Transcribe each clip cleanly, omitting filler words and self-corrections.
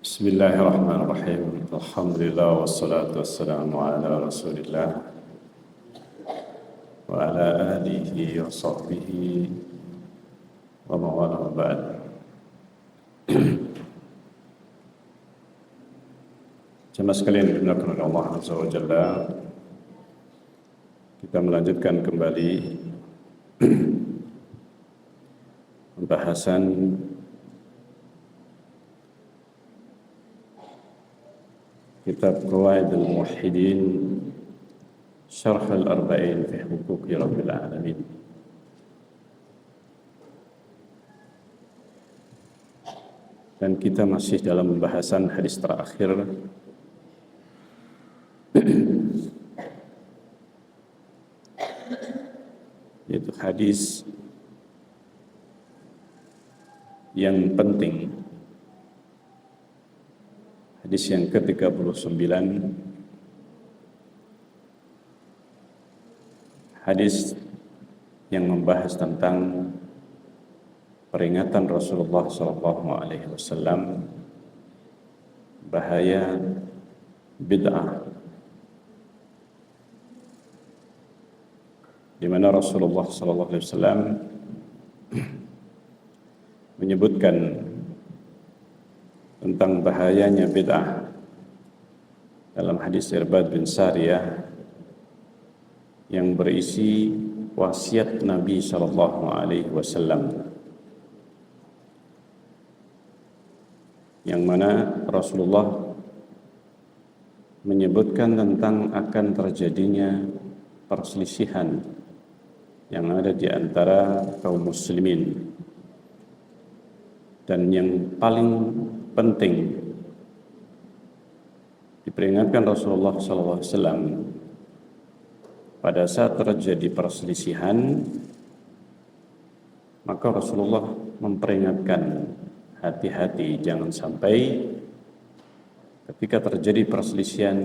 Bismillahirrahmanirrahim. Alhamdulillah wassalatu wassalamu ala Rasulillah wa ala alihi wa sahbihi wa mawala wa ba'd. Jemaah sekalian dimuliakan oleh Allah Azza wa Jalla, kita melanjutkan kembali pembahasan kitab Qawaidul Muwahhidin Syarh al-Arba'in fi Huquqi Rabbil Alamin. Dan kita masih dalam pembahasan hadis terakhir yaitu hadis yang penting, hadis yang ke-39, hadis yang membahas tentang peringatan Rasulullah SAW bahaya bid'ah, di mana Rasulullah SAW menyebutkan tentang bahayanya bid'ah dalam hadis Irbad bin Sariyah yang berisi wasiat Nabi SAW, yang mana Rasulullah menyebutkan tentang akan terjadinya perselisihan yang ada di antara kaum muslimin, dan yang paling penting diperingatkan Rasulullah SAW pada saat terjadi perselisihan, maka Rasulullah memperingatkan hati-hati jangan sampai ketika terjadi perselisihan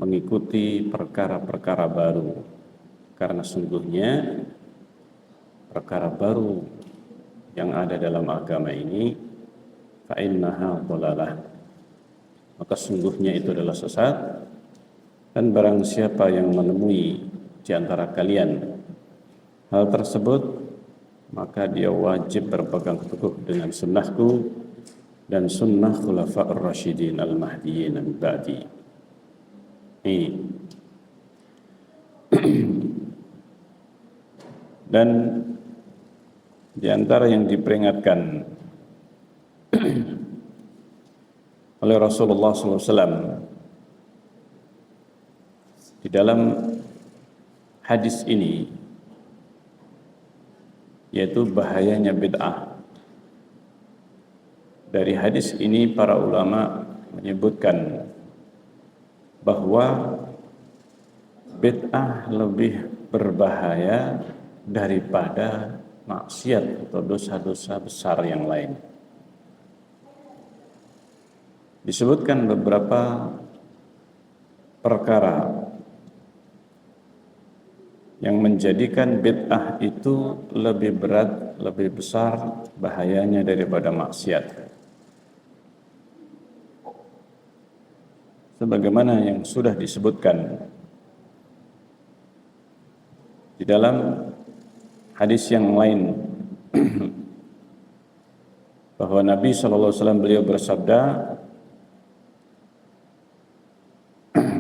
mengikuti perkara-perkara baru, karena sungguhnya perkara baru yang ada dalam agama ini fa'innaha dhalalah, maka sungguhnya itu adalah sesat, dan barang siapa yang menemui di antara kalian hal tersebut, maka dia wajib berpegang teguh dengan sunnahku dan sunnah khulafa'ur rasyidin al-mahdiyyin min ba'di. Dan di antara yang diperingatkan oleh Rasulullah SAW di dalam hadis ini yaitu bahayanya bid'ah. Dari hadis ini para ulama menyebutkan bahwa bid'ah lebih berbahaya daripada maksiat atau dosa-dosa besar yang lain. Disebutkan beberapa perkara yang menjadikan bid'ah itu lebih berat, lebih besar bahayanya daripada maksiat. Sebagaimana yang sudah disebutkan di dalam hadis yang lain bahwa Nabi SAW beliau bersabda,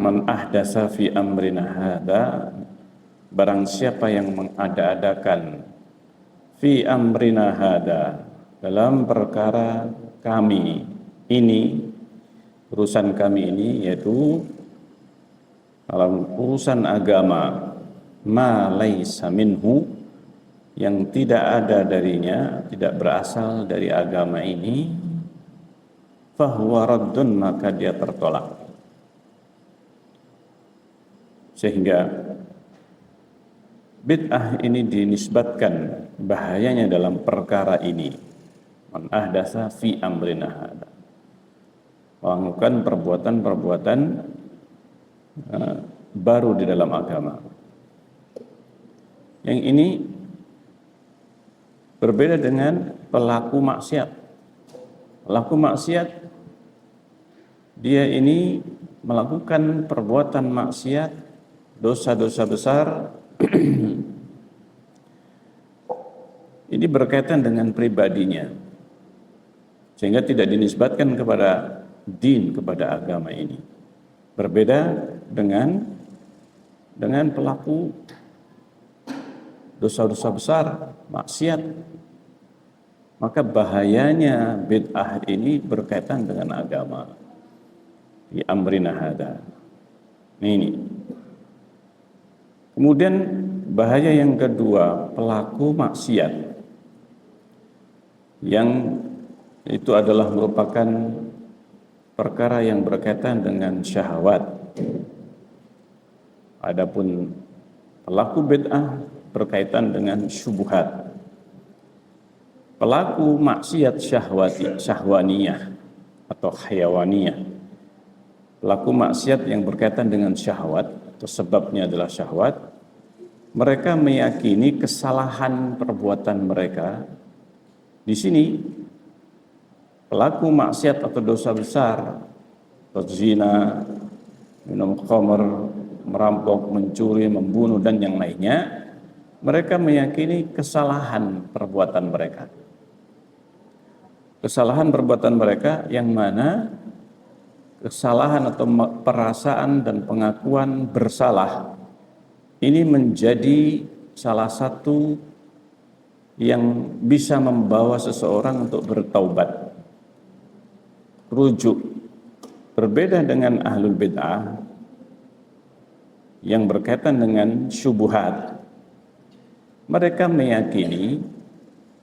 man ahdasa fi amrina hadza, barang siapa yang mengada-adakan fi amrina hadza, dalam perkara kami ini, urusan kami ini, yaitu dalam urusan agama, ma laisa minhu, yang tidak ada darinya, tidak berasal dari agama ini, fahuwa raddun, maka dia tertolak. Sehingga bid'ah ini dinisbatkan bahayanya dalam perkara ini, man ahdasa fi amrina hadza, melakukan perbuatan-perbuatan baru di dalam agama. Yang ini berbeda dengan pelaku maksiat. Pelaku maksiat, dia ini melakukan perbuatan maksiat, dosa-dosa besar, ini berkaitan dengan pribadinya, sehingga tidak dinisbatkan kepada din, kepada agama ini. Berbeda dengan pelaku dosa-dosa besar, maksiat, maka bahayanya bid'ah ini berkaitan dengan agama. Di amrina hada. Ini. Kemudian bahaya yang kedua, pelaku maksiat yang itu adalah merupakan perkara yang berkaitan dengan syahwat. Adapun pelaku bid'ah berkaitan dengan syubhat. Pelaku maksiat syahwaniyah atau hayawaniyah. Pelaku maksiat yang berkaitan dengan syahwat atau sebabnya adalah syahwat, mereka meyakini kesalahan perbuatan mereka. Di sini pelaku maksiat atau dosa besar, zina, minum khamr, merampok, mencuri, membunuh dan yang lainnya, mereka meyakini kesalahan perbuatan mereka. Kesalahan perbuatan mereka yang mana kesalahan atau perasaan dan pengakuan bersalah ini menjadi salah satu yang bisa membawa seseorang untuk bertaubat, rujuk. Berbeda dengan ahlul bid'ah yang berkaitan dengan syubhat. Mereka meyakini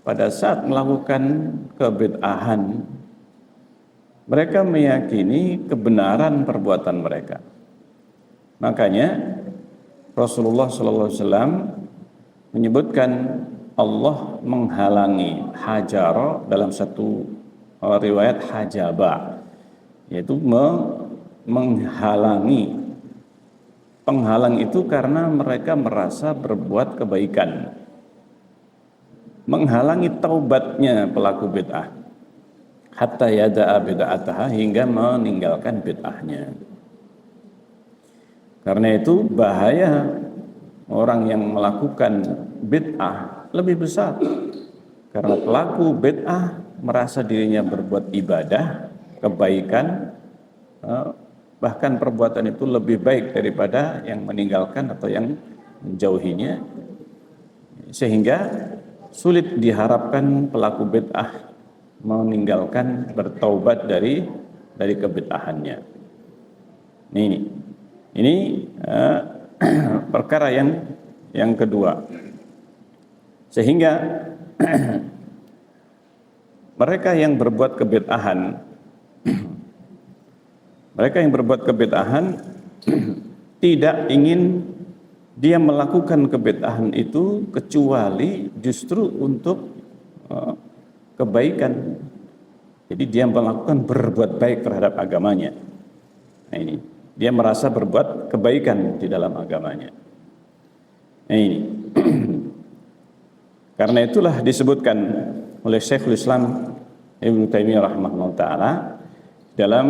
pada saat melakukan kebid'ahan, mereka meyakini kebenaran perbuatan mereka. Makanya Rasulullah SAW menyebutkan Allah menghalangi hajara dalam satu riwayat hajaba, yaitu menghalangi. Penghalang itu karena mereka merasa berbuat kebaikan, menghalangi taubatnya pelaku bid'ah hatta yada'a bid'ataha, hingga meninggalkan bid'ahnya. Karena itu bahaya orang yang melakukan bid'ah lebih besar, karena pelaku bid'ah merasa dirinya berbuat ibadah, kebaikan, bahkan perbuatan itu lebih baik daripada yang meninggalkan atau yang menjauhinya, sehingga sulit diharapkan pelaku bid'ah meninggalkan, bertaubat dari kebid'ahannya. Ini perkara yang kedua. Sehingga mereka yang berbuat kebid'ahan, tidak ingin dia melakukan kebid'ahan itu kecuali justru untuk kebaikan. Jadi dia melakukan berbuat baik terhadap agamanya. Nah ini, dia merasa berbuat kebaikan di dalam agamanya. Nah ini. Karena itulah disebutkan oleh Syekhul Islam Ibnu Taimiyah rahimahullah taala dalam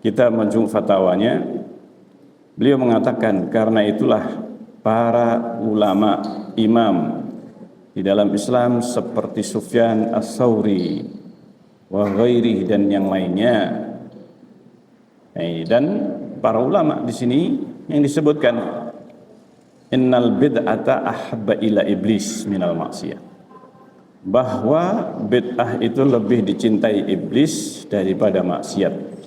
kitab Majmu' Fatawanya, beliau mengatakan, karena itulah para ulama imam di dalam Islam seperti Sufyan Ats-Tsauri wa ghairihi dan yang lainnya, dan para ulama di sini yang disebutkan, innal bid'ata ahabba ila iblis minal maksiyah, bahwa bid'ah itu lebih dicintai iblis daripada maksiat.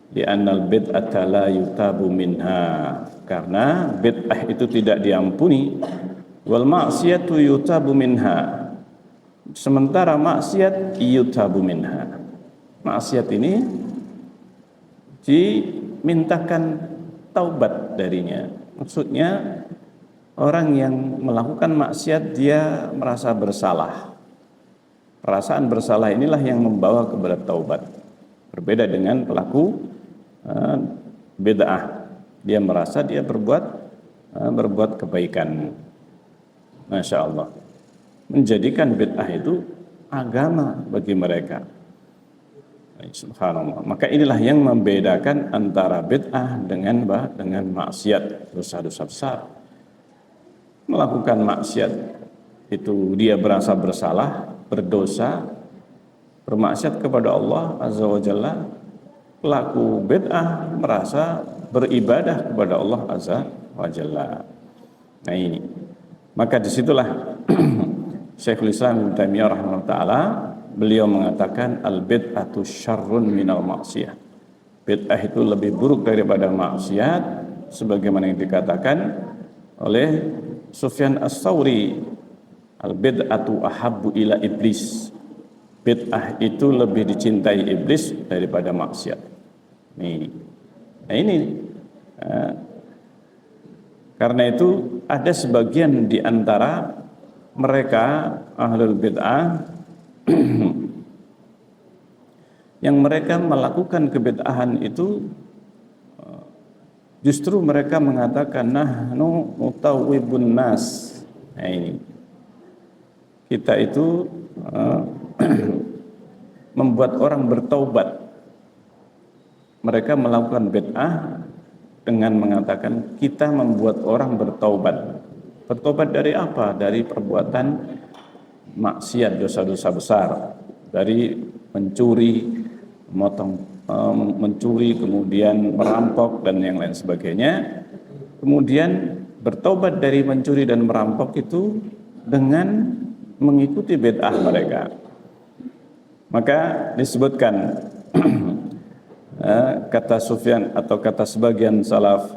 Li'annal bid'ata la yutabu minha, karena bid'ah itu tidak diampuni. Wal maksiyatu yutabu minha, sementara maksiat yutabu minha. Maksiat ini dimintakan taubat darinya. Maksudnya orang yang melakukan maksiat dia merasa bersalah. Perasaan bersalah inilah yang membawa kepada taubat. Berbeda dengan pelaku bid'ah, dia merasa dia berbuat kebaikan. Masya Allah, menjadikan bid'ah itu agama bagi mereka. Subhanallah. Maka inilah yang membedakan antara bid'ah dengan maksiat, dosa-dosa besar. Melakukan maksiat itu dia merasa bersalah, berdosa, bermaksiat kepada Allah Azza wa Jalla. Pelaku bid'ah merasa beribadah kepada Allah Azza wa Jalla. Nah ini. Maka disitulah Syekhul Islam Ibnu Taimiyah rahimahullah taala beliau mengatakan al-bid'atu syarrun minal maksiyah. Bid'ah itu lebih buruk daripada maksiat sebagaimana yang dikatakan oleh Sufyan Ats-Tsauri, al-bid'atu ahabbu ila iblis. Bid'ah itu lebih dicintai iblis daripada maksiat. Nah ini karena itu ada sebagian di antara mereka ahlul bid'ah yang mereka melakukan kebid'ahan itu justru mereka mengatakan nahnu mutawwibun nas. Nah ini kita itu membuat orang bertaubat. Mereka melakukan bid'ah dengan mengatakan kita membuat orang bertaubat. Bertobat dari apa? Dari perbuatan maksiat, dosa-dosa besar, dari mencuri, mencuri, kemudian merampok dan yang lain sebagainya. Kemudian bertobat dari mencuri dan merampok itu dengan mengikuti bid'ah mereka. Maka disebutkan kata Sufyan atau kata sebagian salaf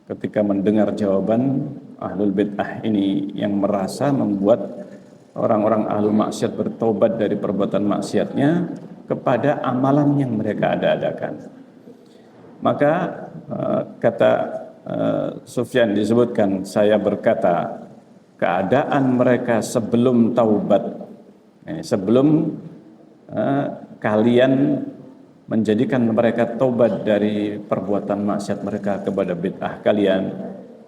ketika mendengar jawaban ahlul bid'ah ini yang merasa membuat orang-orang ahlul maksiat bertobat dari perbuatan maksiatnya kepada amalan yang mereka ada-adakan. Maka kata Sufyan disebutkan, saya berkata keadaan mereka sebelum taubat, sebelum kalian menjadikan mereka taubat dari perbuatan maksiat mereka kepada bid'ah kalian,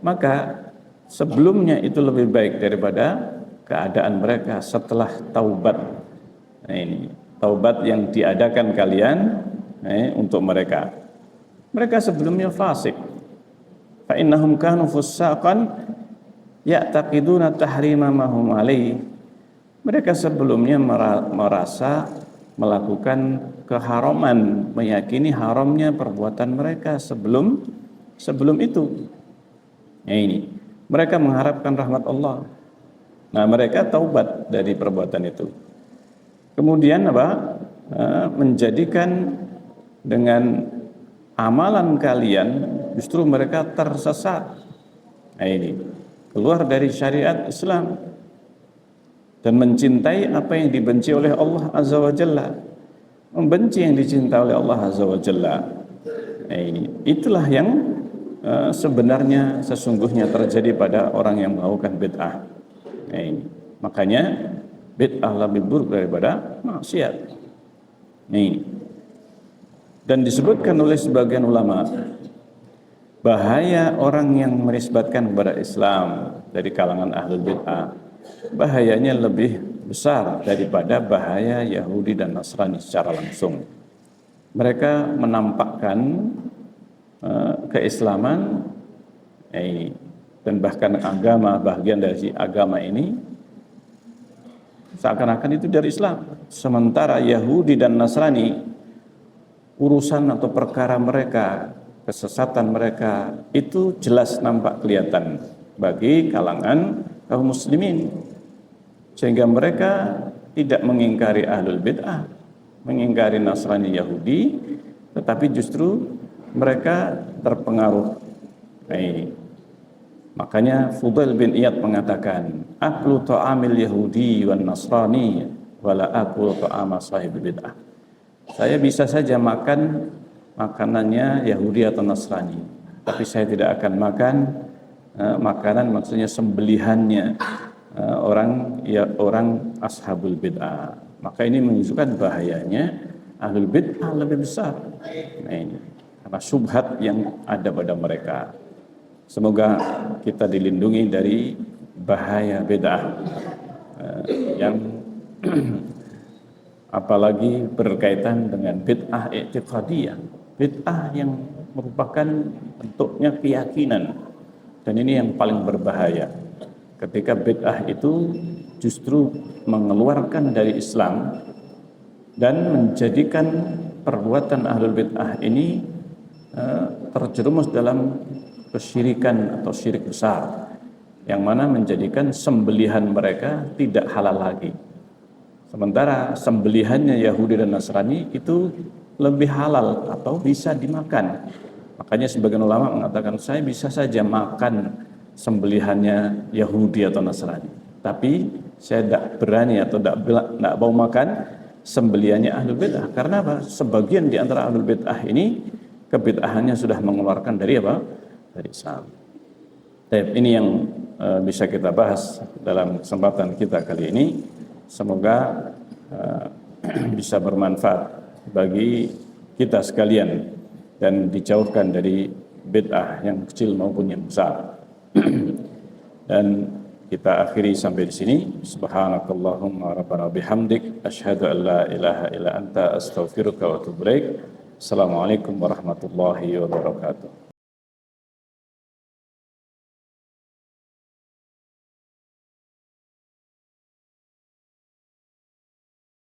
maka sebelumnya itu lebih baik daripada keadaan mereka setelah taubat. Nah ini taubat yang diadakan kalian untuk mereka. Mereka sebelumnya fasik. Fa innahum kanu fussaqan ya'taqiduna tahrima ma hum alaihi. Mereka sebelumnya merasa melakukan keharaman, meyakini haramnya perbuatan mereka sebelum itu. Nah ini, mereka mengharapkan rahmat Allah. Nah, mereka taubat dari perbuatan itu. Kemudian apa? Menjadikan dengan amalan kalian justru mereka tersesat. Nah ini, keluar dari syariat Islam dan mencintai apa yang dibenci oleh Allah Azza wa Jalla, membenci yang dicintai oleh Allah Azza wa Jalla. Nah ini, itulah yang sebenarnya sesungguhnya terjadi pada orang yang melakukan bid'ah. Nah ini, makanya bid'ah lebih buruk daripada maksiat. Nih, dan disebutkan oleh sebagian ulama bahaya orang yang menisbatkan kepada Islam dari kalangan ahlul bid'ah, bahayanya lebih besar daripada bahaya Yahudi dan Nasrani secara langsung. Mereka menampakkan keislaman dan bahkan agama, bagian dari agama ini seakan-akan itu dari Islam. Sementara Yahudi dan Nasrani, urusan atau perkara mereka, kesesatan mereka itu jelas nampak kelihatan bagi kalangan kaum muslimin, sehingga mereka tidak mengingkari ahlul bid'ah, mengingkari Nasrani Yahudi, tetapi justru mereka terpengaruh. Makanya Fudail bin Iyad mengatakan, aklu ta'amil Yahudi wan Nasrani wala aklu ta'ama sahib bid'ah. Saya bisa saja makan makanannya Yahudi atau Nasrani, tapi saya tidak akan makan makanan, maksudnya sembelihannya orang ashabul bid'ah. Maka ini menunjukkan bahayanya ahlul bid'ah lebih besar. Nah ini karena syubhat yang ada pada mereka. Semoga kita dilindungi dari bahaya bid'ah yang apalagi berkaitan dengan bid'ah i'tiqadiyah, bid'ah yang merupakan bentuknya keyakinan. Dan ini yang paling berbahaya, ketika bid'ah itu justru mengeluarkan dari Islam dan menjadikan perbuatan ahlul bid'ah ini terjerumus dalam kesyirikan atau syirik besar, yang mana menjadikan sembelihan mereka tidak halal lagi. Sementara sembelihannya Yahudi dan Nasrani itu lebih halal atau bisa dimakan. Makanya sebagian ulama mengatakan, saya bisa saja makan sembelihannya Yahudi atau Nasrani, tapi saya tidak berani atau tidak mau makan sembelihannya ahlul bid'ah. Karena apa? Sebagian di antara ahlul bid'ah ini kebid'ahannya sudah mengeluarkan dari apa? Dari Islam. Ini yang bisa kita bahas dalam kesempatan kita kali ini. Semoga bisa bermanfaat bagi kita sekalian dan dijauhkan dari bid'ah yang kecil maupun yang besar. Dan kita akhiri sampai di sini. Subhanakallahumma rabbana bihamdik asyhadu an la ilaha illa anta astaghfiruka wa atubu ilaik. Assalamualaikum warahmatullahi wabarakatuh.